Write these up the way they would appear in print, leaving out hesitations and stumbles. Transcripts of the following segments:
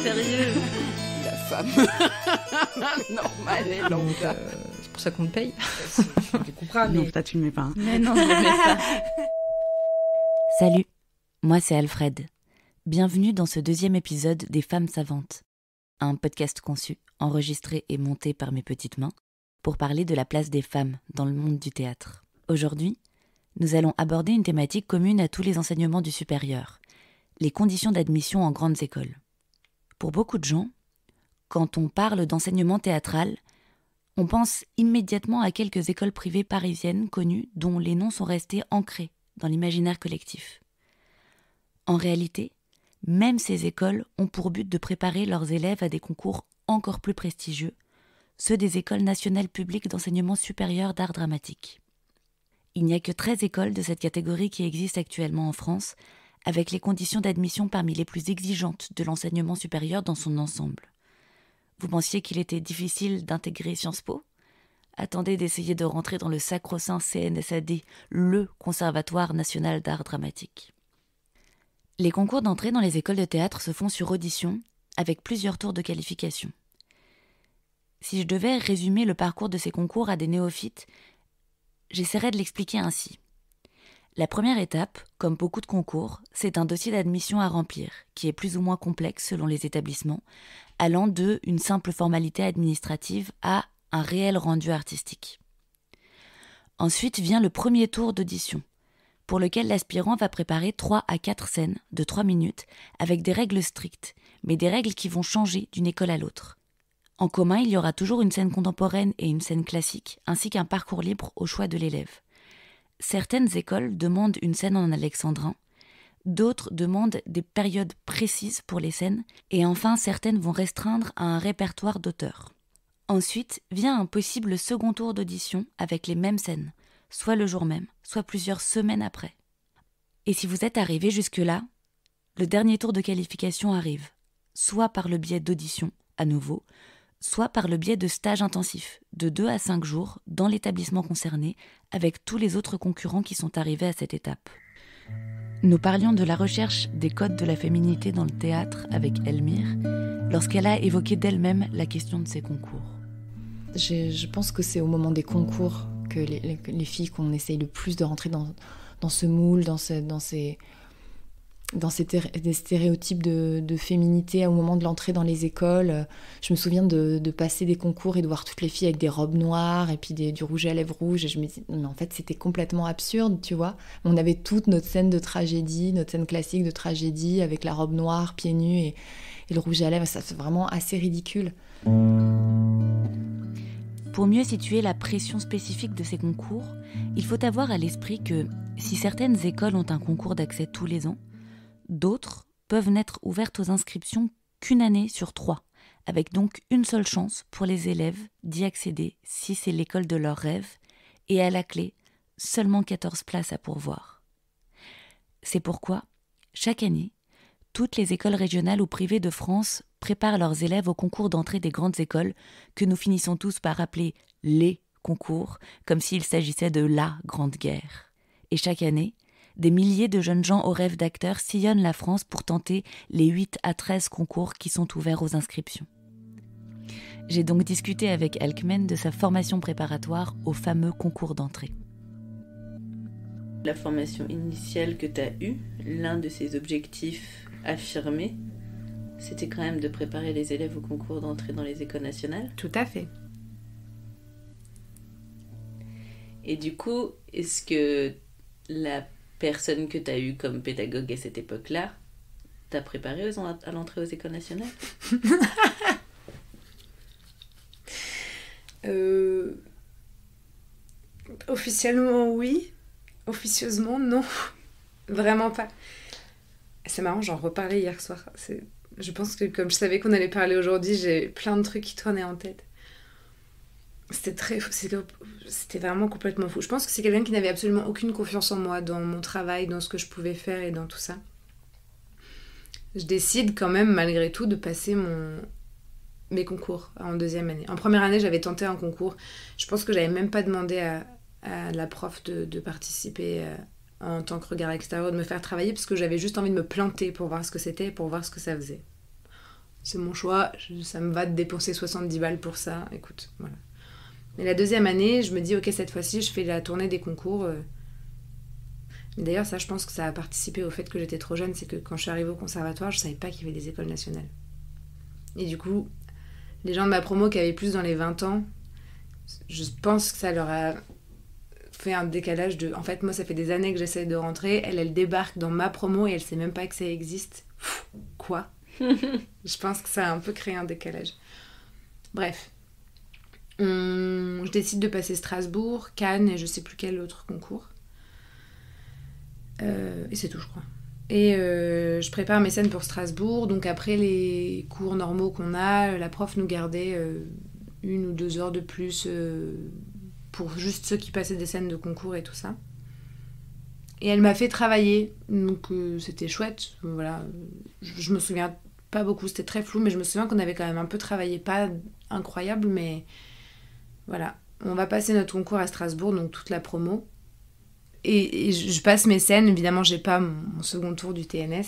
Sérieux. La femme normale et lambda. C'est pour ça qu'on te paye. Tu le couperas, Non, mais... toi tu le mets pas. Mais non, je le mets pas. Salut, moi c'est Alfred. Bienvenue dans ce deuxième épisode des Femmes Savantes. Un podcast conçu, enregistré et monté par mes petites mains pour parler de la place des femmes dans le monde du théâtre. Aujourd'hui, nous allons aborder une thématique commune à tous les enseignements du supérieur, les conditions d'admission en grandes écoles. Pour beaucoup de gens, quand on parle d'enseignement théâtral, on pense immédiatement à quelques écoles privées parisiennes connues dont les noms sont restés ancrés dans l'imaginaire collectif. En réalité, même ces écoles ont pour but de préparer leurs élèves à des concours encore plus prestigieux, ceux des écoles nationales publiques d'enseignement supérieur d'art dramatique. Il n'y a que 13 écoles de cette catégorie qui existent actuellement en France, avec les conditions d'admission parmi les plus exigeantes de l'enseignement supérieur dans son ensemble. Vous pensiez qu'il était difficile d'intégrer Sciences Po ? Attendez d'essayer de rentrer dans le sacro-saint CNSAD, le Conservatoire national d'art dramatique. Les concours d'entrée dans les écoles de théâtre se font sur audition, avec plusieurs tours de qualification. Si je devais résumer le parcours de ces concours à des néophytes, j'essaierais de l'expliquer ainsi. La première étape, comme beaucoup de concours, c'est un dossier d'admission à remplir, qui est plus ou moins complexe selon les établissements, allant de une simple formalité administrative à un réel rendu artistique. Ensuite vient le premier tour d'audition, pour lequel l'aspirant va préparer 3 à 4 scènes de 3 minutes avec des règles strictes, mais des règles qui vont changer d'une école à l'autre. En commun, il y aura toujours une scène contemporaine et une scène classique, ainsi qu'un parcours libre au choix de l'élève. Certaines écoles demandent une scène en alexandrin, d'autres demandent des périodes précises pour les scènes, et enfin certaines vont restreindre à un répertoire d'auteurs. Ensuite vient un possible second tour d'audition avec les mêmes scènes, soit le jour même, soit plusieurs semaines après. Et si vous êtes arrivé jusque-là, le dernier tour de qualification arrive, soit par le biais d'audition, à nouveau, soit par le biais de stages intensifs, de 2 à 5 jours, dans l'établissement concerné, avec tous les autres concurrents qui sont arrivés à cette étape. Nous parlions de la recherche des codes de la féminité dans le théâtre avec Elmire, lorsqu'elle a évoqué d'elle-même la question de ces concours. Je pense que c'est au moment des concours que les filles qu'on essaye le plus de rentrer dans ce moule, dans ces des stéréotypes de féminité au moment de l'entrée dans les écoles. Je me souviens de passer des concours et de voir toutes les filles avec des robes noires et puis du rouge à lèvres rouge, et je me disais, non, en fait c'était complètement absurde, tu vois. On avait toute notre scène de tragédie, notre scène classique de tragédie avec la robe noire, pieds nus et le rouge à lèvres, ça c'est vraiment assez ridicule. Pour mieux situer la pression spécifique de ces concours, il faut avoir à l'esprit que si certaines écoles ont un concours d'accès tous les ans, d'autres peuvent n'être ouvertes aux inscriptions qu'une année sur 3, avec donc une seule chance pour les élèves d'y accéder si c'est l'école de leurs rêves, et à la clé, seulement 14 places à pourvoir. C'est pourquoi, chaque année, toutes les écoles régionales ou privées de France préparent leurs élèves au concours d'entrée des grandes écoles que nous finissons tous par appeler les concours, comme s'il s'agissait de la Grande Guerre. Et chaque année, des milliers de jeunes gens aux rêves d'acteurs sillonnent la France pour tenter les 8 à 13 concours qui sont ouverts aux inscriptions. J'ai donc discuté avec Alkmen de sa formation préparatoire au fameux concours d'entrée. La formation initiale que tu as eue, l'un de ses objectifs affirmés, c'était quand même de préparer les élèves au concours d'entrée dans les écoles nationales. Tout à fait. Et du coup, est-ce que la personne que tu as eue comme pédagogue à cette époque-là t'a préparé à l'entrée aux écoles nationales ? Officiellement oui, officieusement non, vraiment pas. C'est marrant, j'en reparlais hier soir. Je pense que comme je savais qu'on allait parler aujourd'hui, j'ai plein de trucs qui tournaient en tête. C'était vraiment complètement fou. Je pense que c'est quelqu'un qui n'avait absolument aucune confiance en moi, dans mon travail, dans ce que je pouvais faire et dans tout ça. Je décide quand même, malgré tout, de passer mes concours en deuxième année. En première année, j'avais tenté un concours. Je pense que j'avais même pas demandé à la prof de participer en tant que regard extérieur, de me faire travailler, parce que j'avais juste envie de me planter pour voir ce que c'était, pour voir ce que ça faisait. C'est mon choix, ça me va de dépenser 70 balles pour ça, écoute, voilà. Mais la deuxième année, je me dis, ok, cette fois-ci, je fais la tournée des concours. Mais d'ailleurs, ça, je pense que ça a participé au fait que j'étais trop jeune, c'est que quand je suis arrivée au conservatoire, je savais pas qu'il y avait des écoles nationales. Et du coup, les gens de ma promo qui avaient plus dans les 20 ans, je pense que ça leur a fait un décalage de... En fait, moi, ça fait des années que j'essaie de rentrer, elle débarque dans ma promo et elle sait même pas que ça existe. Quoi ? Je pense que ça a un peu créé un décalage. Bref. Je décide de passer Strasbourg, Cannes et je sais plus quel autre concours. Et c'est tout, je crois. Et je prépare mes scènes pour Strasbourg. Donc après les cours normaux qu'on a, la prof nous gardait 1 ou 2 heures de plus pour juste ceux qui passaient des scènes de concours et tout ça. Et elle m'a fait travailler. Donc c'était chouette. Voilà. Je me souviens pas beaucoup, c'était très flou, mais je me souviens qu'on avait quand même un peu travaillé. Pas incroyable, mais voilà. On va passer notre concours à Strasbourg, donc toute la promo. Et je passe mes scènes, évidemment j'ai pas mon second tour du TNS.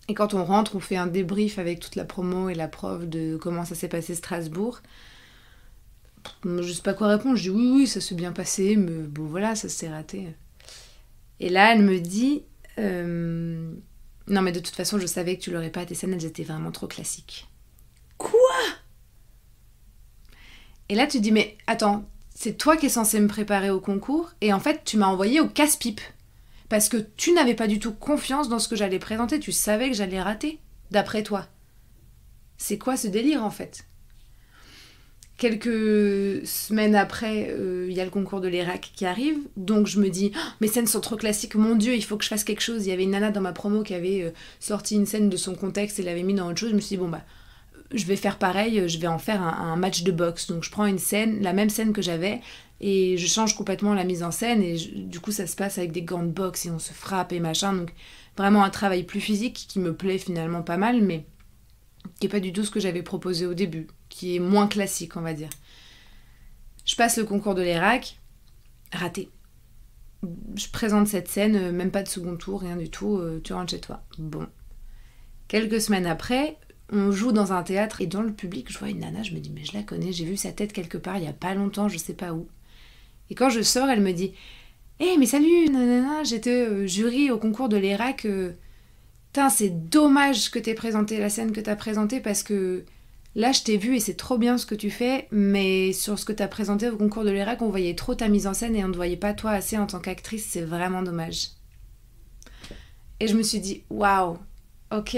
Et quand on rentre, on fait un débrief avec toute la promo et la prof de comment ça s'est passé Strasbourg. Je sais pas quoi répondre, je dis oui, ça s'est bien passé, mais bon voilà, ça s'est raté. Et là, elle me dit, non mais de toute façon, je savais que tu l'aurais pas, tes scènes, elles étaient vraiment trop classiques. Quoi ? Et là, tu dis, mais attends, c'est toi qui es censé me préparer au concours, et en fait, tu m'as envoyé au casse-pipe. Parce que tu n'avais pas du tout confiance dans ce que j'allais présenter, tu savais que j'allais rater, d'après toi. C'est quoi ce délire, en fait ? Quelques semaines après, il y a le concours de l'ERAC qui arrive, donc je me dis, oh, mes scènes sont trop classiques, mon Dieu, il faut que je fasse quelque chose. Il y avait une nana dans ma promo qui avait sorti une scène de son contexte et l'avait mis dans autre chose, je me suis dit, bon bah, je vais faire pareil, je vais en faire un match de boxe. Donc je prends une scène, la même scène que j'avais, et je change complètement la mise en scène, et du coup ça se passe avec des gants de boxe, et on se frappe et machin, donc vraiment un travail plus physique qui me plaît finalement pas mal, mais qui est pas du tout ce que j'avais proposé au début, qui est moins classique, on va dire. Je passe le concours de l'ERAC, raté. Je présente cette scène, même pas de second tour, rien du tout, tu rentres chez toi. Bon. Quelques semaines après, on joue dans un théâtre, et dans le public, je vois une nana, je me dis, mais je la connais, j'ai vu sa tête quelque part il y a pas longtemps, je sais pas où. Et quand je sors, elle me dit, hé, mais salut, nanana, j'étais jury au concours de l'ERAC, putain, c'est dommage que t'aies présenté la scène que t'as présentée, parce que là, je t'ai vu et c'est trop bien ce que tu fais, mais sur ce que t'as présenté au concours de l'ERAC, on voyait trop ta mise en scène et on ne voyait pas toi assez en tant qu'actrice, c'est vraiment dommage. Et je me suis dit, waouh, ok,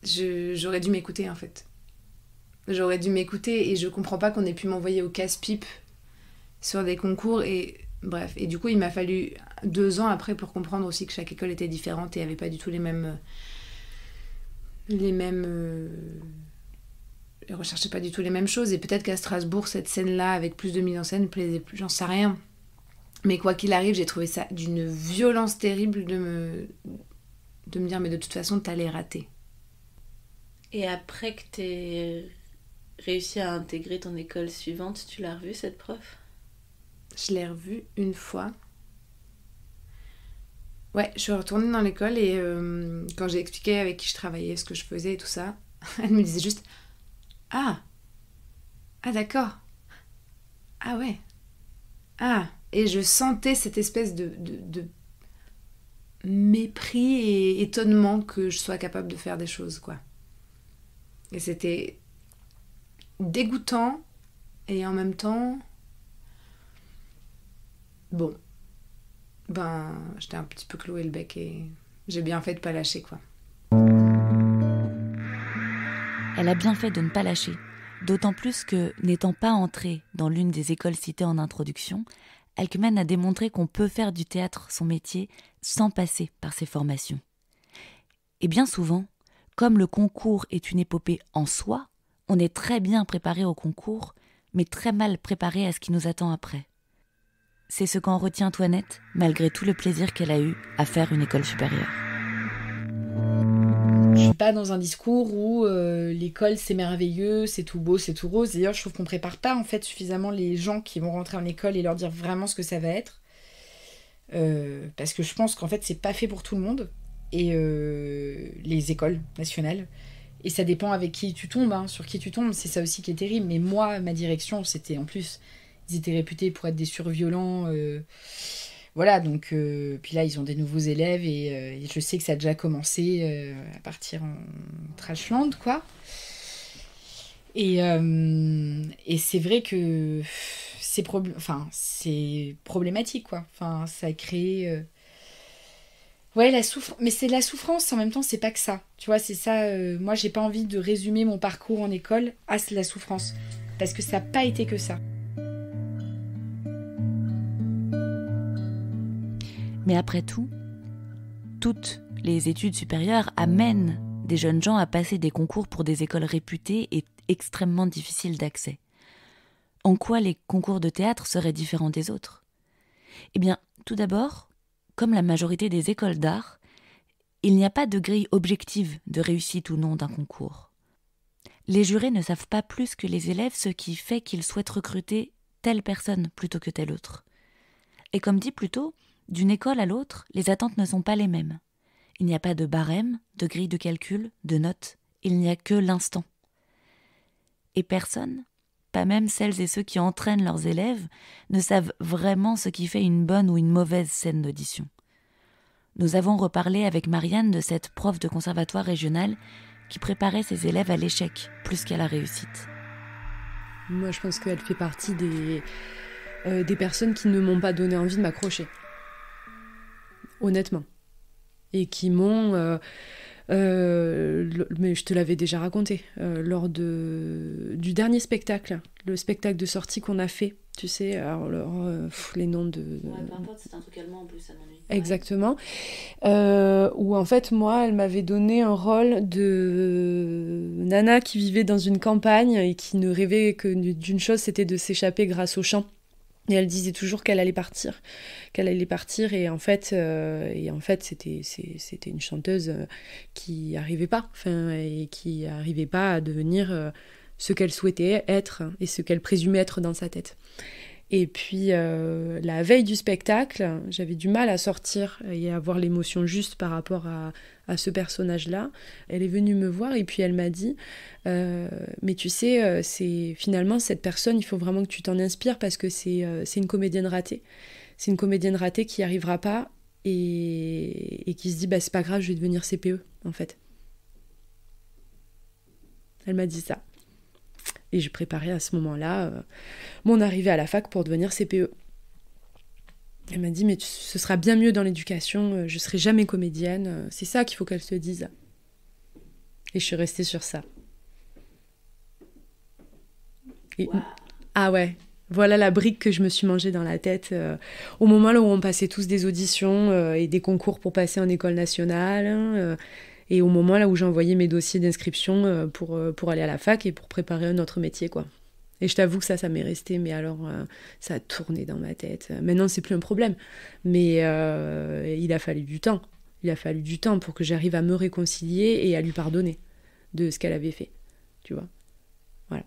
j'aurais dû m'écouter en fait. J'aurais dû m'écouter, et je comprends pas qu'on ait pu m'envoyer au casse-pipe sur des concours, et bref. Et du coup, il m'a fallu 2 ans après pour comprendre aussi que chaque école était différente et avait pas du tout les mêmes... recherchait pas du tout les mêmes choses, et peut-être qu'à Strasbourg, cette scène-là, avec plus de mise en scène, plaisait plus, j'en sais rien. Mais quoi qu'il arrive, j'ai trouvé ça d'une violence terrible de me dire, mais de toute façon, t'allais rater. Et après que t'aies réussi à intégrer ton école suivante, tu l'as revue, cette prof ? Je l'ai revue une fois. Ouais, je suis retournée dans l'école, et quand j'ai expliqué avec qui je travaillais, ce que je faisais et tout ça, elle me disait juste « Ah d'accord. Ah ouais. Ah !» Et je sentais cette espèce de mépris et étonnement que je sois capable de faire des choses, quoi. Et c'était dégoûtant, et en même temps... Bon. Ben, j'étais un petit peu cloué le bec, et j'ai bien fait de pas lâcher, quoi. Elle a bien fait de ne pas lâcher, d'autant plus que, n'étant pas entrée dans l'une des écoles citées en introduction, Alkmen a démontré qu'on peut faire du théâtre son métier sans passer par ses formations. Et bien souvent, comme le concours est une épopée en soi, on est très bien préparé au concours, mais très mal préparé à ce qui nous attend après. C'est ce qu'en retient Toinette, malgré tout le plaisir qu'elle a eu à faire une école supérieure. Je suis pas dans un discours où l'école c'est merveilleux, c'est tout beau, c'est tout rose. D'ailleurs, je trouve qu'on prépare pas en fait suffisamment les gens qui vont rentrer en école et leur dire vraiment ce que ça va être. Parce que je pense qu'en fait c'est pas fait pour tout le monde. Et les écoles nationales. Et ça dépend avec qui tu tombes, hein, sur qui tu tombes, c'est ça aussi qui est terrible. Mais moi, ma direction, c'était en plus, ils étaient réputés pour être des surviolents. Voilà, donc, puis là, ils ont des nouveaux élèves et je sais que ça a déjà commencé à partir en Trashland, quoi. Et c'est vrai que c'est problématique, quoi. Enfin, ça a créé... Ouais, mais c'est la souffrance, en même temps, c'est pas que ça. Tu vois, c'est ça. Moi, j'ai pas envie de résumer mon parcours en école à la souffrance. Parce que ça n'a pas été que ça. Mais après tout, toutes les études supérieures amènent des jeunes gens à passer des concours pour des écoles réputées et extrêmement difficiles d'accès. En quoi les concours de théâtre seraient différents des autres ? Eh bien, tout d'abord, comme la majorité des écoles d'art, il n'y a pas de grille objective de réussite ou non d'un concours. Les jurés ne savent pas plus que les élèves ce qui fait qu'ils souhaitent recruter telle personne plutôt que telle autre. Et comme dit plus tôt, d'une école à l'autre, les attentes ne sont pas les mêmes. Il n'y a pas de barème, de grille de calcul, de notes, il n'y a que l'instant. Et personne, pas même celles et ceux qui entraînent leurs élèves, ne savent vraiment ce qui fait une bonne ou une mauvaise scène d'audition. Nous avons reparlé avec Marianne de cette prof de conservatoire régional qui préparait ses élèves à l'échec plus qu'à la réussite. Moi, je pense qu'elle fait partie des personnes qui ne m'ont pas donné envie de m'accrocher. Honnêtement. Et qui m'ont... mais je te l'avais déjà raconté, lors du dernier spectacle, le spectacle de sortie qu'on a fait, tu sais, alors les noms de... Ouais, peu importe, c'est un truc allemand en plus, ça m'ennuie. Exactement. Où en fait, moi, elle m'avait donné un rôle de nana qui vivait dans une campagne et qui ne rêvait que d'une chose, c'était de s'échapper grâce au chant. Et elle disait toujours qu'elle allait partir, et en fait c'était une chanteuse qui arrivait pas, et qui arrivait pas à devenir ce qu'elle souhaitait être et ce qu'elle présumait être dans sa tête. Et puis la veille du spectacle, j'avais du mal à sortir et à avoir l'émotion juste par rapport à ce personnage-là. Elle est venue me voir et puis elle m'a dit mais tu sais, c'est finalement cette personne, il faut vraiment que tu t'en inspires parce que c'est une comédienne ratée. C'est une comédienne ratée qui n'y arrivera pas et qui se dit c'est pas grave, je vais devenir CPE en fait. Elle m'a dit ça. Et je préparais à ce moment-là mon arrivée à la fac pour devenir CPE. Elle m'a dit, mais ce sera bien mieux dans l'éducation, je serai jamais comédienne, c'est ça qu'il faut qu'elle se dise. Et je suis restée sur ça. Et... Wow. Ah ouais, voilà la brique que je me suis mangée dans la tête au moment là où on passait tous des auditions et des concours pour passer en école nationale. Et au moment là où j'envoyais mes dossiers d'inscription pour aller à la fac et pour préparer un autre métier, quoi. Et je t'avoue que ça m'est resté, mais alors ça a tourné dans ma tête. Maintenant, c'est plus un problème. Mais il a fallu du temps. Il a fallu du temps pour que j'arrive à me réconcilier et à lui pardonner de ce qu'elle avait fait. Tu vois ? Voilà.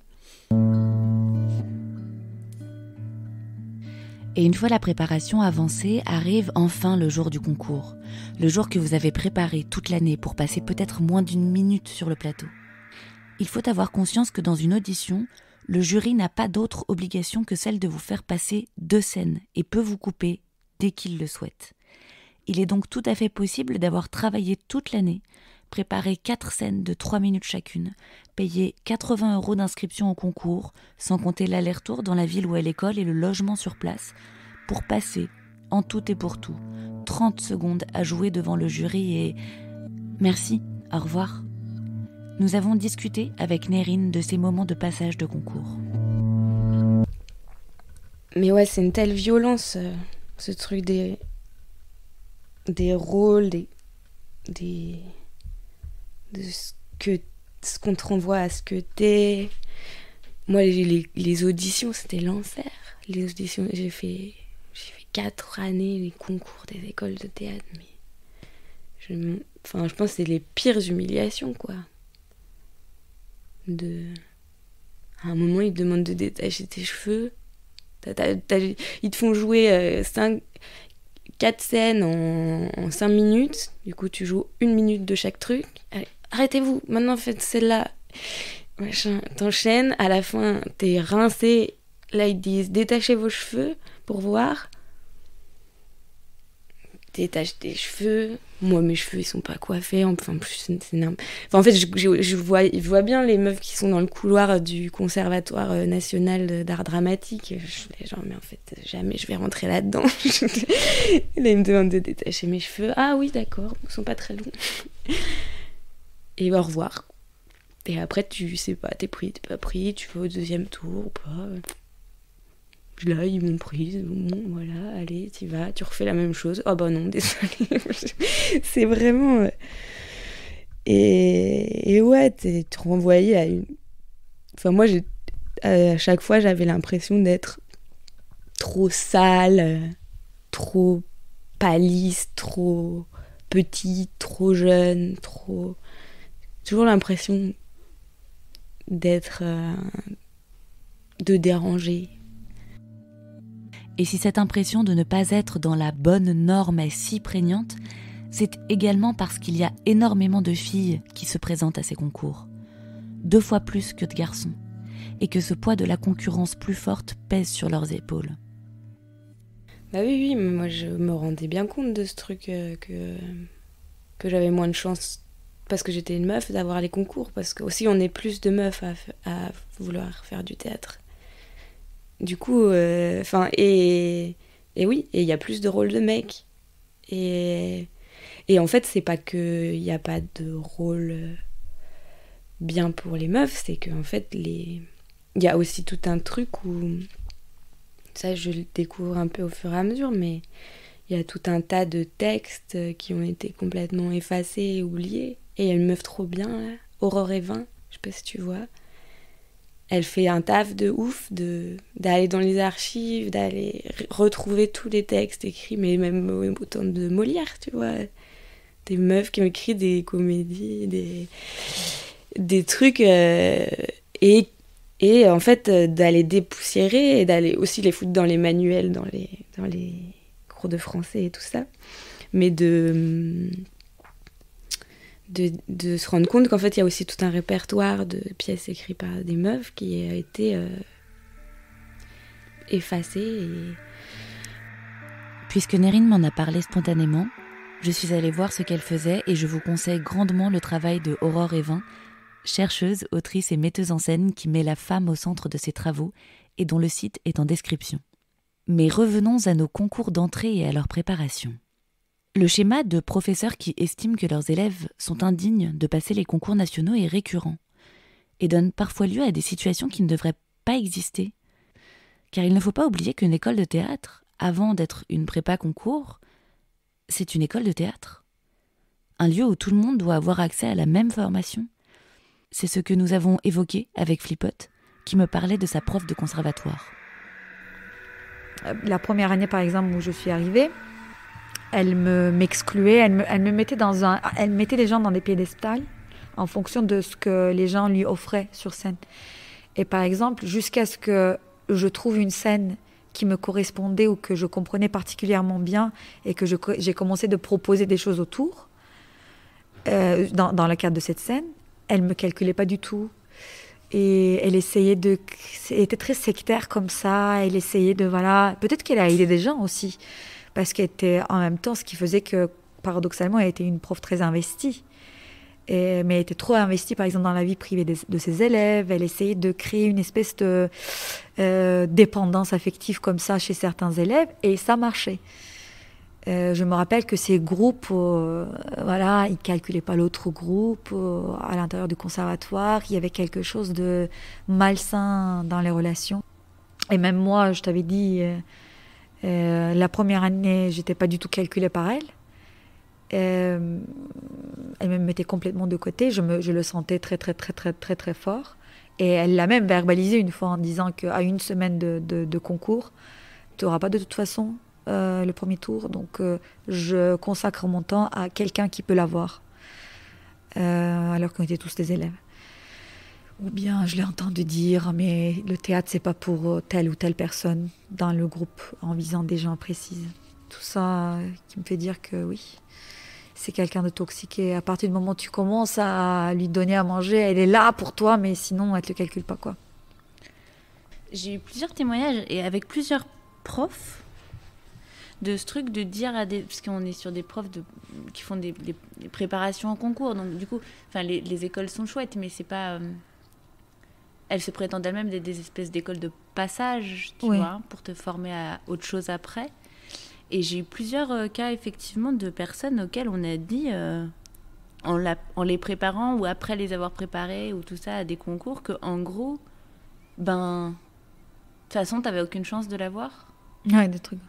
Et une fois la préparation avancée, arrive enfin le jour du concours. Le jour que vous avez préparé toute l'année pour passer peut-être moins d'une minute sur le plateau. Il faut avoir conscience que dans une audition, le jury n'a pas d'autre obligation que celle de vous faire passer 2 scènes et peut vous couper dès qu'il le souhaite. Il est donc tout à fait possible d'avoir travaillé toute l'année, préparé 4 scènes de 3 minutes chacune, payé 80 € d'inscription au concours, sans compter l'aller-retour dans la ville où est l'école et le logement sur place, pour passer, en tout et pour tout, 30 secondes à jouer devant le jury et... Merci, au revoir. Nous avons discuté avec Nérine de ces moments de passage de concours. Mais ouais, c'est une telle violence, ce truc des rôles, de ce qu'on te renvoie à ce que t'es. Moi, les auditions, c'était l'enfer. Les auditions, j'ai fait 4 années les concours des écoles de théâtre, mais Enfin, je pense que c'est les pires humiliations, quoi. À un moment, ils te demandent de détacher tes cheveux. Ils te font jouer 4 scènes en 5 minutes. Du coup, tu joues 1 minute de chaque truc. Allez, arrêtez-vous, maintenant faites celle-là. Machin. T'enchaînes, à la fin, t'es rincé. Là, ils te disent détachez vos cheveux pour voir. Détache tes cheveux. Moi, mes cheveux, ils sont pas coiffés. Enfin, en plus, c'est n'importe. Enfin, en fait, je vois bien les meufs qui sont dans le couloir du Conservatoire national d'art dramatique. Je suis là, genre, mais en fait, jamais je vais rentrer là-dedans. Là, ils me demandent de détacher mes cheveux. Ah oui, d'accord, ils sont pas très longs. Et au revoir. Et après, tu sais pas, t'es pris, t'es pas pris, tu vas au 2e tour ou pas. Là, ils m'ont prise, bon, voilà, allez, t'y vas, tu refais la même chose. Oh bah non, désolée. C'est vraiment... Et ouais, t'es renvoyé à une... Enfin, moi, à chaque fois, j'avais l'impression d'être trop sale, trop palisse, trop petite, trop jeune, trop... Toujours l'impression d'être... de déranger. Et si cette impression de ne pas être dans la bonne norme est si prégnante, c'est également parce qu'il y a énormément de filles qui se présentent à ces concours, 2 fois plus que de garçons, et que ce poids de la concurrence plus forte pèse sur leurs épaules. Bah oui, mais moi je me rendais bien compte de ce truc que j'avais moins de chance parce que j'étais une meuf d'avoir les concours, parce qu'aussi on est plus de meufs à vouloir faire du théâtre. Du coup, et oui, et il y a plus de rôles de mecs. Et en fait, c'est pas qu'il n'y a pas de rôle bien pour les meufs, c'est qu'en fait, il y a aussi tout un truc où, ça je le découvre un peu au fur et à mesure, mais il y a tout un tas de textes qui ont été complètement effacés et oubliés. Et il y a une meuf trop bien, là, Aurore Evin, je sais pas si tu vois. Elle fait un taf de ouf d'aller dans les archives, d'aller retrouver tous les textes écrits, mais même autant de Molière, tu vois. Des meufs qui ont écrit des comédies, des trucs... et en fait, d'aller dépoussiérer et d'aller aussi les foutre dans les manuels, dans les cours de français et tout ça. Mais de se rendre compte qu'en fait, il y a aussi tout un répertoire de pièces écrites par des meufs qui a été effacé. Puisque Nerine m'en a parlé spontanément, je suis allée voir ce qu'elle faisait et je vous conseille grandement le travail de Aurore Evin, chercheuse, autrice et metteuse en scène qui met la femme au centre de ses travaux et dont le site est en description. Mais revenons à nos concours d'entrée et à leur préparation. Le schéma de professeurs qui estiment que leurs élèves sont indignes de passer les concours nationaux est récurrent et donne parfois lieu à des situations qui ne devraient pas exister. Car il ne faut pas oublier qu'une école de théâtre, avant d'être une prépa concours, c'est une école de théâtre. Un lieu où tout le monde doit avoir accès à la même formation. C'est ce que nous avons évoqué avec Flippote, qui me parlait de sa prof de conservatoire. La première année, par exemple, où je suis arrivée, elle m'excluait, elle me mettait elle mettait les gens dans des piédestals en fonction de ce que les gens lui offraient sur scène. Et par exemple, jusqu'à ce que je trouve une scène qui me correspondait ou que je comprenais particulièrement bien et que j'ai commencé de proposer des choses autour, dans le cadre de cette scène, elle me calculait pas du tout. Et elle essayait elle était très sectaire comme ça, elle essayait de, voilà, peut-être qu'elle a aidé des gens aussi, parce qu'elle était en même temps, ce qui faisait que, paradoxalement, elle était une prof très investie. Mais elle était trop investie, par exemple, dans la vie privée de ses élèves. Elle essayait de créer une espèce de dépendance affective comme ça chez certains élèves, et ça marchait. Je me rappelle que ces groupes, voilà, ils ne calculaient pas l'autre groupe à l'intérieur du conservatoire. Il y avait quelque chose de malsain dans les relations. Et même moi, je t'avais dit... la première année, j'étais pas du tout calculée par elle. Elle me mettait complètement de côté. Je le sentais très, très, très, très, très, très fort. Et elle l'a même verbalisé une fois en disant qu'à une semaine de concours, tu n'auras pas de toute façon le premier tour. Donc, je consacre mon temps à quelqu'un qui peut l'avoir. alors qu'on était tous des élèves. Ou bien je l'ai entendu dire, mais le théâtre, c'est pas pour telle ou telle personne dans le groupe, en visant des gens précis. Tout ça qui me fait dire que oui, c'est quelqu'un de toxique. Et à partir du moment où tu commences à lui donner à manger, elle est là pour toi, mais sinon, elle te calcule pas, quoi. J'ai eu plusieurs témoignages, et avec plusieurs profs, de ce truc de dire à des... Parce qu'on est sur des profs qui font des préparations en concours, donc du coup, les écoles sont chouettes, mais c'est pas... Elles se prétendent elles-mêmes des espèces d'écoles de passage, tu vois, pour te former à autre chose après. Et j'ai eu plusieurs cas, effectivement, de personnes auxquelles on a dit, en les préparant ou après les avoir préparées ou tout ça à des concours, qu'en gros, de toute façon, t'avais aucune chance de l'avoir. Ouais, des trucs.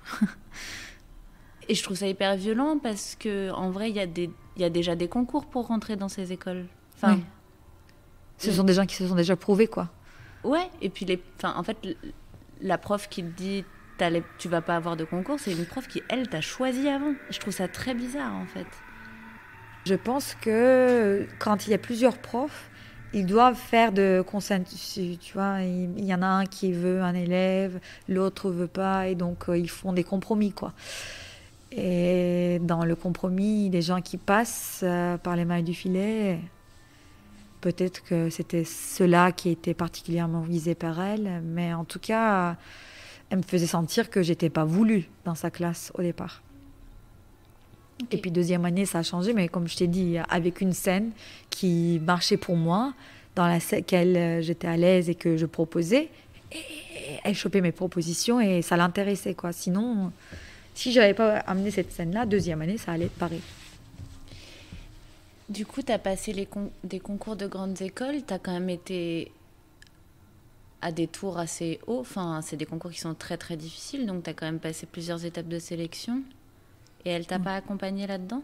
Et je trouve ça hyper violent parce qu'en vrai, il y a déjà des concours pour rentrer dans ces écoles. Enfin, oui. Ce sont des gens qui se sont déjà prouvés, quoi. Ouais, et puis en fait, la prof qui te dit tu vas pas avoir de concours, c'est une prof qui, elle, t'a choisi avant. Je trouve ça très bizarre, en fait. Je pense que quand il y a plusieurs profs, ils doivent faire de consensus, tu vois. Il y en a un qui veut un élève, l'autre veut pas, et donc ils font des compromis, quoi. Et dans le compromis, les gens qui passent par les mailles du filet, peut-être que c'était ceux-là qui étaient particulièrement visés par elle, mais en tout cas, elle me faisait sentir que j'étais pas voulue dans sa classe au départ. Okay. Et puis deuxième année, ça a changé, mais comme je t'ai dit, avec une scène qui marchait pour moi, dans laquelle j'étais à l'aise et que je proposais, et elle chopait mes propositions et ça l'intéressait, quoi. Sinon, si j'avais pas amené cette scène-là, deuxième année, ça allait être pareil. Du coup, tu as passé des concours de grandes écoles, tu as quand même été à des tours assez hauts. Enfin, c'est des concours qui sont très très difficiles, donc tu as quand même passé plusieurs étapes de sélection. Et elle t'a pas accompagnée là-dedans ?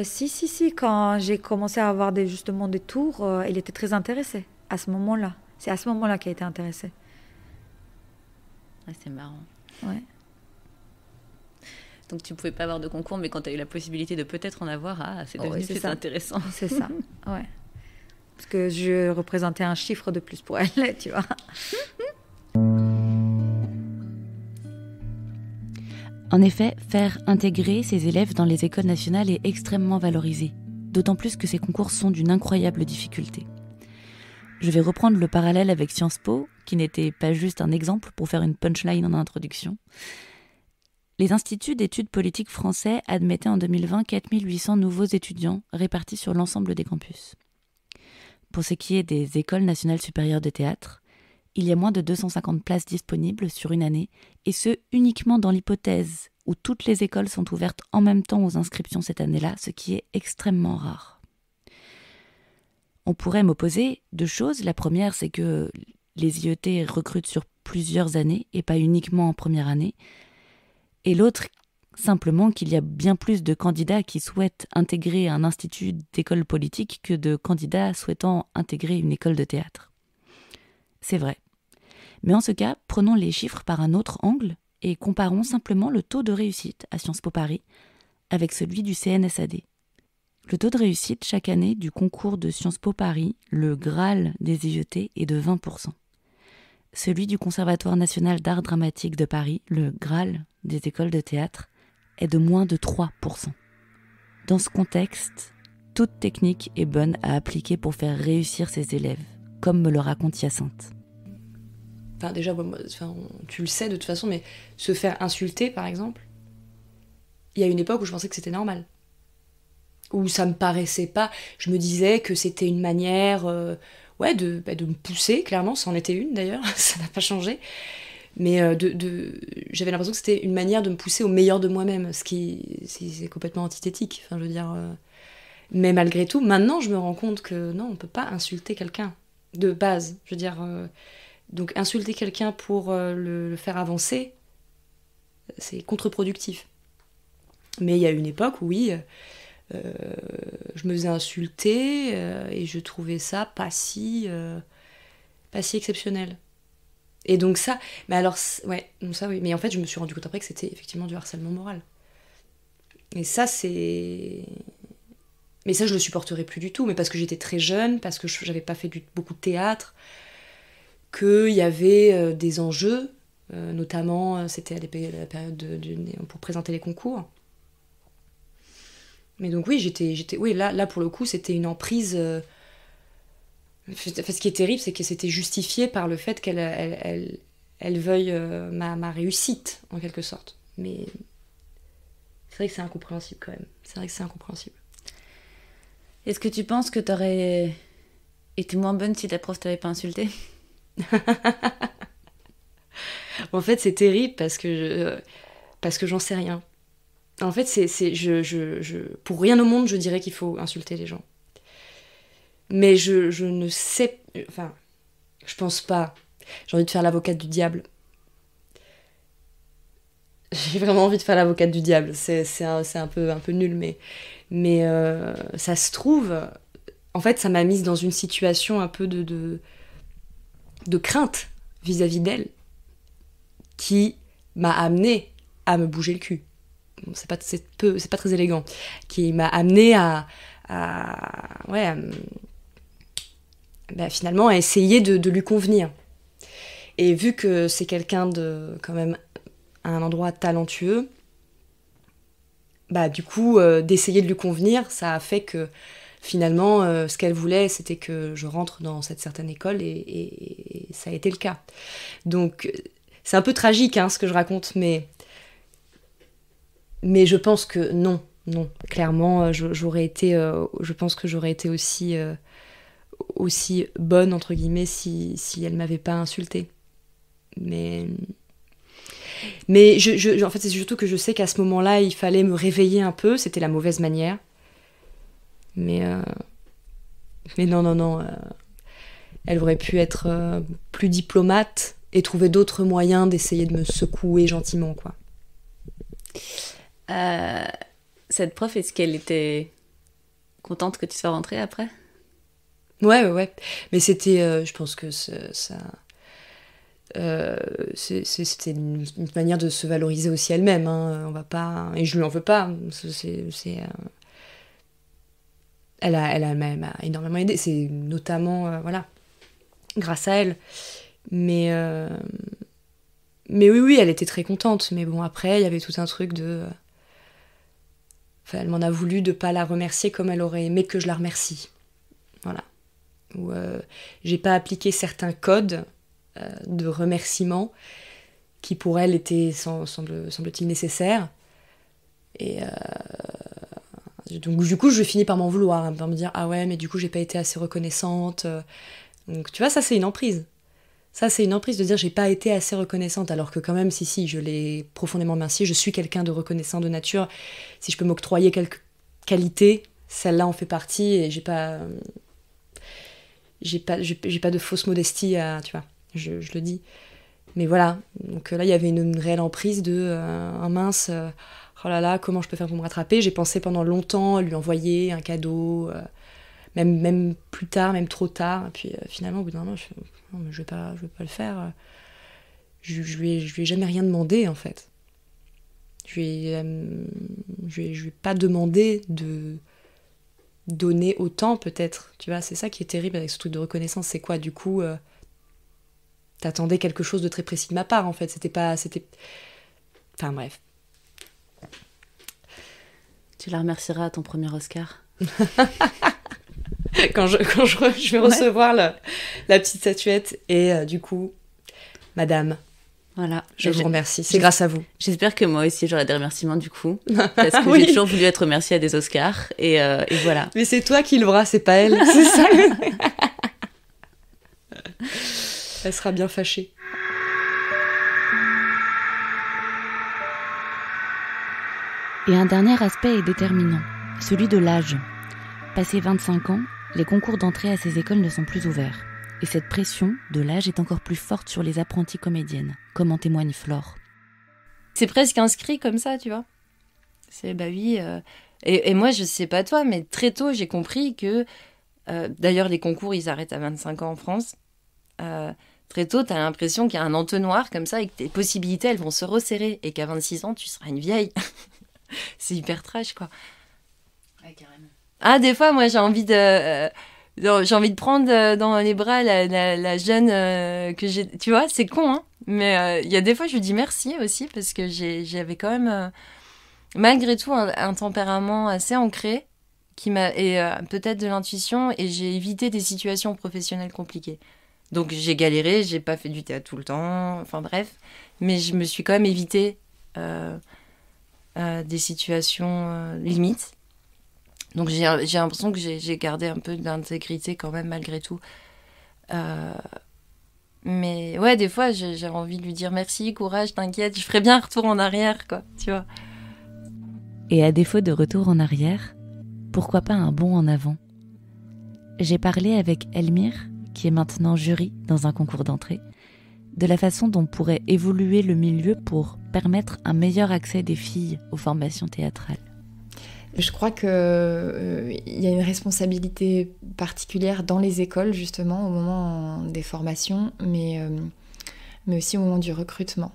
Si. Quand j'ai commencé à avoir justement des tours, elle était très intéressée à ce moment-là. C'est à ce moment-là qu'elle a été intéressée. Ouais, c'est marrant. Ouais. Donc tu pouvais pas avoir de concours, mais quand tu as eu la possibilité de peut-être en avoir, c'est devenu c'est intéressant. C'est ça, ouais. Parce que je représentais un chiffre de plus pour elle, tu vois. En effet, faire intégrer ces élèves dans les écoles nationales est extrêmement valorisé, d'autant plus que ces concours sont d'une incroyable difficulté. Je vais reprendre le parallèle avec Sciences Po, qui n'était pas juste un exemple pour faire une punchline en introduction. Les instituts d'études politiques français admettaient en 2020 4800 nouveaux étudiants répartis sur l'ensemble des campus. Pour ce qui est des écoles nationales supérieures de théâtre, il y a moins de 250 places disponibles sur une année, et ce uniquement dans l'hypothèse où toutes les écoles sont ouvertes en même temps aux inscriptions cette année-là, ce qui est extrêmement rare. On pourrait m'opposer deux choses. La première, c'est que les IET recrutent sur plusieurs années et pas uniquement en première année. Et l'autre, simplement qu'il y a bien plus de candidats qui souhaitent intégrer un institut d'école politique que de candidats souhaitant intégrer une école de théâtre. C'est vrai. Mais en ce cas, prenons les chiffres par un autre angle et comparons simplement le taux de réussite à Sciences Po Paris avec celui du CNSAD. Le taux de réussite chaque année du concours de Sciences Po Paris, le Graal des IET, est de 20%. Celui du Conservatoire national d'art dramatique de Paris, le Graal des écoles de théâtre, est de moins de 3%. Dans ce contexte, toute technique est bonne à appliquer pour faire réussir ses élèves, comme me le raconte Hyacinthe. Enfin, déjà, tu le sais de toute façon, mais se faire insulter, par exemple, il y a une époque où je pensais que c'était normal. Où ça me paraissait pas. Je me disais que c'était une manière de me pousser, clairement, ça en était une d'ailleurs, ça n'a pas changé. Mais j'avais l'impression que c'était une manière de me pousser au meilleur de moi-même, ce qui c'est complètement antithétique. Enfin, je veux dire, mais malgré tout, maintenant, je me rends compte que non, on peut pas insulter quelqu'un de base. Je veux dire, donc insulter quelqu'un pour le faire avancer, c'est contre-productif. Mais il y a une époque où oui, je me faisais insulter et je trouvais ça pas si exceptionnel. Et donc ça, mais alors, ouais, donc ça oui, mais en fait je me suis rendu compte après que c'était effectivement du harcèlement moral. Et ça c'est Mais ça, je le supporterai plus du tout, mais parce que j'étais très jeune, parce que j'avais pas fait beaucoup de théâtre, qu'il y avait des enjeux, notamment, c'était à la période pour présenter les concours. Mais donc oui, oui, là pour le coup, c'était une emprise. Ce qui est terrible, c'est que c'était justifié par le fait qu'elle veuille ma réussite, en quelque sorte. Mais c'est vrai que c'est incompréhensible quand même. C'est vrai que c'est incompréhensible. Est-ce que tu penses que t'aurais été moins bonne si ta prof t'avait pas insultée? En fait, c'est terrible parce que j'en sais rien. En fait, pour rien au monde, je dirais qu'il faut insulter les gens. Mais je ne sais... Enfin, je pense pas. J'ai envie de faire l'avocate du diable. J'ai vraiment envie de faire l'avocate du diable. C'est un peu nul, mais ça se trouve... En fait, ça m'a mise dans une situation un peu de crainte vis-à-vis d'elle, qui m'a amenée à me bouger le cul. Bon, c'est pas très élégant. Qui m'a amenée finalement à essayer de lui convenir. Et vu que c'est quelqu'un de quand même à un endroit talentueux, du coup d'essayer de lui convenir, ça a fait que finalement ce qu'elle voulait, c'était que je rentre dans cette certaine école, et ça a été le cas. Donc c'est un peu tragique ce que je raconte, mais je pense que non, clairement je pense que j'aurais été aussi bonne entre guillemets si elle m'avait pas insultée. Mais en fait c'est surtout que je sais qu'à ce moment-là il fallait me réveiller un peu, c'était la mauvaise manière. Mais non, elle aurait pu être plus diplomate et trouver d'autres moyens d'essayer de me secouer gentiment, quoi. Cette prof, est-ce qu'elle était contente que tu sois rentrée après? Ouais. Mais c'était, je pense que c'était une manière de se valoriser aussi elle-même. On va pas, et je lui en veux pas. Elle m'a énormément aidée. C'est notamment, grâce à elle. Mais oui, elle était très contente. Mais bon, après, il y avait tout un truc de... elle m'en a voulu de pas la remercier comme elle aurait aimé que je la remercie. Voilà. Ou j'ai pas appliqué certains codes de remerciement qui pour elle étaient, semble-t-il, nécessaires. Et donc du coup, je finis par m'en vouloir, par me dire « Ah ouais, mais du coup, j'ai pas été assez reconnaissante. » Donc tu vois, ça c'est une emprise. Ça, c'est une emprise de dire j'ai pas été assez reconnaissante, alors que quand même, si, je l'ai profondément remercié, je suis quelqu'un de reconnaissant de nature. Si je peux m'octroyer quelques qualités, celle-là en fait partie, et j'ai pas de fausse modestie tu vois, je le dis. Mais voilà, donc là, il y avait une réelle emprise de mince, oh là là, comment je peux faire pour me rattraper? J'ai pensé pendant longtemps lui envoyer un cadeau, même plus tard, même trop tard, et puis finalement, au bout d'un moment, non, mais je vais pas le faire. Je lui ai jamais rien demandé, en fait. Je lui ai pas demandé de donner autant, peut-être. Tu vois, c'est ça qui est terrible avec ce truc de reconnaissance. C'est quoi, du coup, t'attendais quelque chose de très précis de ma part, en fait. C'était... Enfin, bref. Tu la remercieras à ton premier Oscar. Quand je vais recevoir la petite statuette, et du coup, madame, voilà, je vous remercie, c'est grâce à vous. J'espère que moi aussi j'aurai des remerciements du coup, parce que j'ai toujours voulu être remerciée à des Oscars, et voilà. Mais c'est toi qui l'auras, c'est pas elle, c'est ça. Elle sera bien fâchée. Et un dernier aspect est déterminant, celui de l'âge. Passé 25 ans, les concours d'entrée à ces écoles ne sont plus ouverts. Et cette pression de l'âge est encore plus forte sur les apprenties comédiennes, comme en témoigne Flore. C'est presque inscrit comme ça, tu vois. C'est, oui... Et moi, je sais pas toi, mais très tôt, j'ai compris que... d'ailleurs, les concours, ils arrêtent à 25 ans en France. Très tôt, t'as l'impression qu'il y a un entonnoir comme ça, et que tes possibilités, elles vont se resserrer. Et qu'à 26 ans, tu seras une vieille. C'est hyper trash, quoi. Ouais, carrément. Ah, des fois, moi, j'ai envie de prendre dans les bras la jeune que j'ai. Tu vois, c'est con, hein. Mais il y a des fois, je lui dis merci aussi parce que j'avais quand même, malgré tout, un tempérament assez ancré et peut-être de l'intuition, et j'ai évité des situations professionnelles compliquées. Donc j'ai galéré, j'ai pas fait du théâtre tout le temps, enfin bref, mais je me suis quand même évité des situations limites. Donc j'ai l'impression que j'ai gardé un peu d'intégrité quand même malgré tout. Mais ouais, des fois j'ai envie de lui dire merci, courage, t'inquiète, je ferai bien un retour en arrière, quoi, tu vois. Et à défaut de retour en arrière, pourquoi pas un bond en avant ? J'ai parlé avec Elmire, qui est maintenant jury dans un concours d'entrée, de la façon dont pourrait évoluer le milieu pour permettre un meilleur accès des filles aux formations théâtrales. Je crois qu'il y a une responsabilité particulière dans les écoles, justement, au moment des formations, mais aussi au moment du recrutement.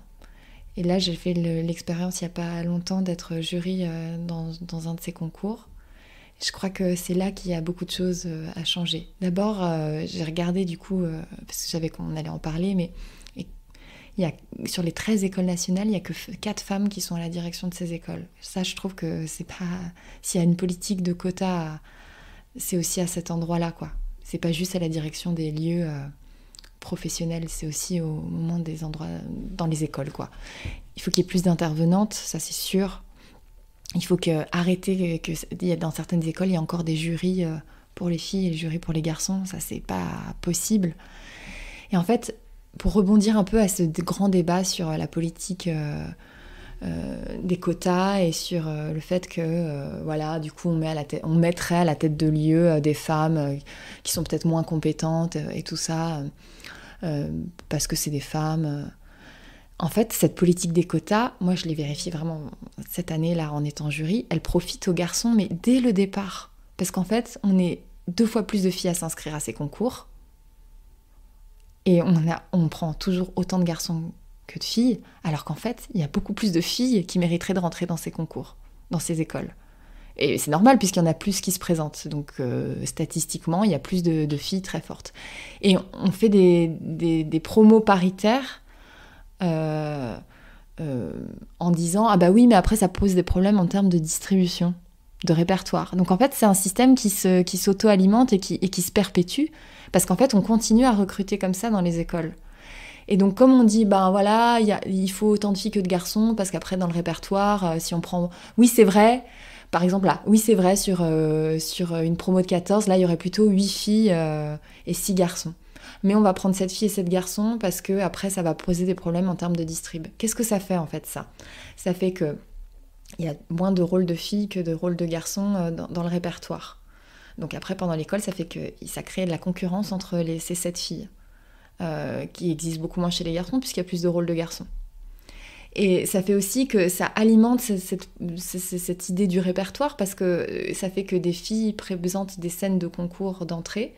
Et là, j'ai fait l'expérience il n'y a pas longtemps d'être jury dans un de ces concours. Je crois que c'est là qu'il y a beaucoup de choses à changer. D'abord, j'ai regardé du coup, parce que je savais qu'on allait en parler, mais sur les 13 écoles nationales, il n'y a que 4 femmes qui sont à la direction de ces écoles. Ça, je trouve que c'est pas... S'il y a une politique de quotas, c'est aussi à cet endroit-là, quoi. C'est pas juste à la direction des lieux professionnels, c'est aussi au moment des endroits dans les écoles, quoi. Il faut qu'il y ait plus d'intervenantes, ça c'est sûr. Il faut arrêter que dans certaines écoles, il y a encore des jurys pour les filles et des jurys pour les garçons. Ça, c'est pas possible. Et en fait, pour rebondir un peu à ce grand débat sur la politique des quotas et sur le fait que, voilà, du coup, on mettrait à la tête de lieu des femmes qui sont peut-être moins compétentes et tout ça, parce que c'est des femmes... En fait, cette politique des quotas, moi je l'ai vérifiée vraiment cette année-là en étant jury, elle profite aux garçons, mais dès le départ. Parce qu'en fait, on est 2 fois plus de filles à s'inscrire à ces concours. Et on prend toujours autant de garçons que de filles, alors qu'en fait, il y a beaucoup plus de filles qui mériteraient de rentrer dans ces concours, dans ces écoles. Et c'est normal puisqu'il y en a plus qui se présentent. Donc statistiquement, il y a plus de filles très fortes. Et on fait des promos paritaires en disant « Ah bah oui, mais après ça pose des problèmes en termes de distribution, de répertoire. » Donc en fait, c'est un système qui s'auto-alimente et qui se perpétue, parce qu'en fait, on continue à recruter comme ça dans les écoles. Et donc comme on dit, ben voilà, il faut autant de filles que de garçons, parce qu'après dans le répertoire, si on prend... Oui, c'est vrai, par exemple là, oui c'est vrai, sur une promo de 14, là il y aurait plutôt 8 filles et 6 garçons. Mais on va prendre 7 filles et 7 garçons parce que après ça va poser des problèmes en termes de distrib. Qu'est-ce que ça fait en fait ça ? Ça fait que il y a moins de rôles de filles que de rôles de garçons dans le répertoire. Donc après pendant l'école, ça fait que ça crée de la concurrence entre ces 7 filles qui existe beaucoup moins chez les garçons puisqu'il y a plus de rôles de garçons. Et ça fait aussi que ça alimente cette idée du répertoire parce que ça fait que des filles présentent des scènes de concours d'entrée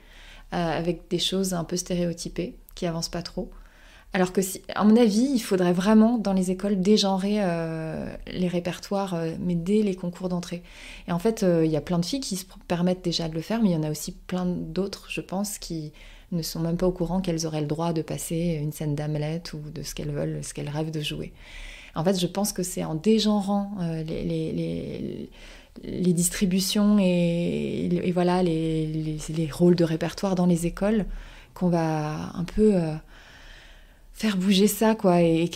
avec des choses un peu stéréotypées, qui avancent pas trop. Alors que, à mon avis, il faudrait vraiment, dans les écoles, dégenrer les répertoires, mais dès les concours d'entrée. Et en fait, il y a plein de filles qui se permettent déjà de le faire, mais il y en a aussi plein d'autres, je pense, qui ne sont même pas au courant qu'elles auraient le droit de passer une scène d'Hamlet ou de ce qu'elles veulent, ce qu'elles rêvent de jouer. En fait, je pense que c'est en dégenrant les distributions et voilà les rôles de répertoire dans les écoles qu'on va un peu faire bouger ça, quoi. Et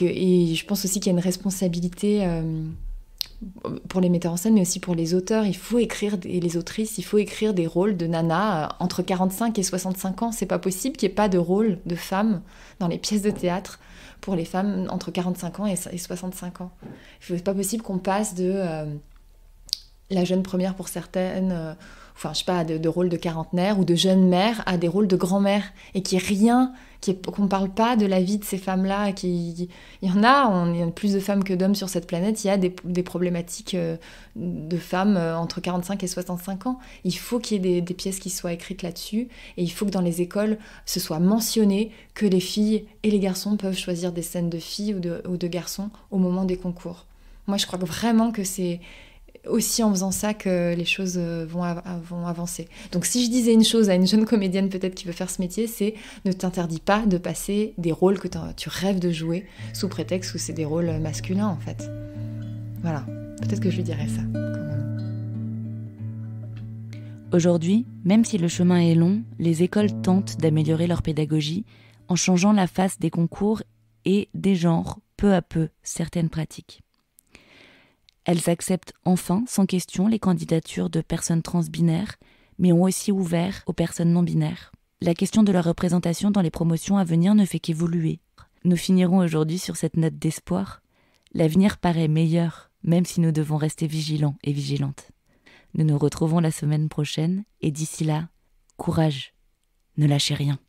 je pense aussi qu'il y a une responsabilité pour les metteurs en scène, mais aussi pour les auteurs. Il faut écrire, et les autrices, il faut écrire des rôles de nanas entre 45 et 65 ans. C'est pas possible qu'il n'y ait pas de rôle de femmes dans les pièces de théâtre pour les femmes entre 45 ans et 65 ans. C'est pas possible qu'on passe de la jeune première pour certaines, enfin je sais pas, de rôle de quarantenaire ou de jeune mère à des rôles de grand-mère, et qu'on parle pas de la vie de ces femmes-là. Il y en a, il y a plus de femmes que d'hommes sur cette planète, il y a des problématiques de femmes entre 45 et 65 ans. Il faut qu'il y ait des pièces qui soient écrites là-dessus, et il faut que dans les écoles, ce soit mentionné que les filles et les garçons peuvent choisir des scènes de filles ou de garçons au moment des concours. Moi, je crois vraiment que c'est aussi en faisant ça que les choses vont avancer. Donc si je disais une chose à une jeune comédienne peut-être qui veut faire ce métier, c'est ne t'interdis pas de passer des rôles que tu rêves de jouer sous prétexte que c'est des rôles masculins en fait. Voilà, peut-être que je lui dirais ça quand même. Aujourd'hui, même si le chemin est long, les écoles tentent d'améliorer leur pédagogie en changeant la face des concours et dégenrent peu à peu certaines pratiques. Elles acceptent enfin sans question les candidatures de personnes transbinaires, mais ont aussi ouvert aux personnes non-binaires. La question de leur représentation dans les promotions à venir ne fait qu'évoluer. Nous finirons aujourd'hui sur cette note d'espoir. L'avenir paraît meilleur, même si nous devons rester vigilants et vigilantes. Nous nous retrouvons la semaine prochaine, et d'ici là, courage, ne lâchez rien.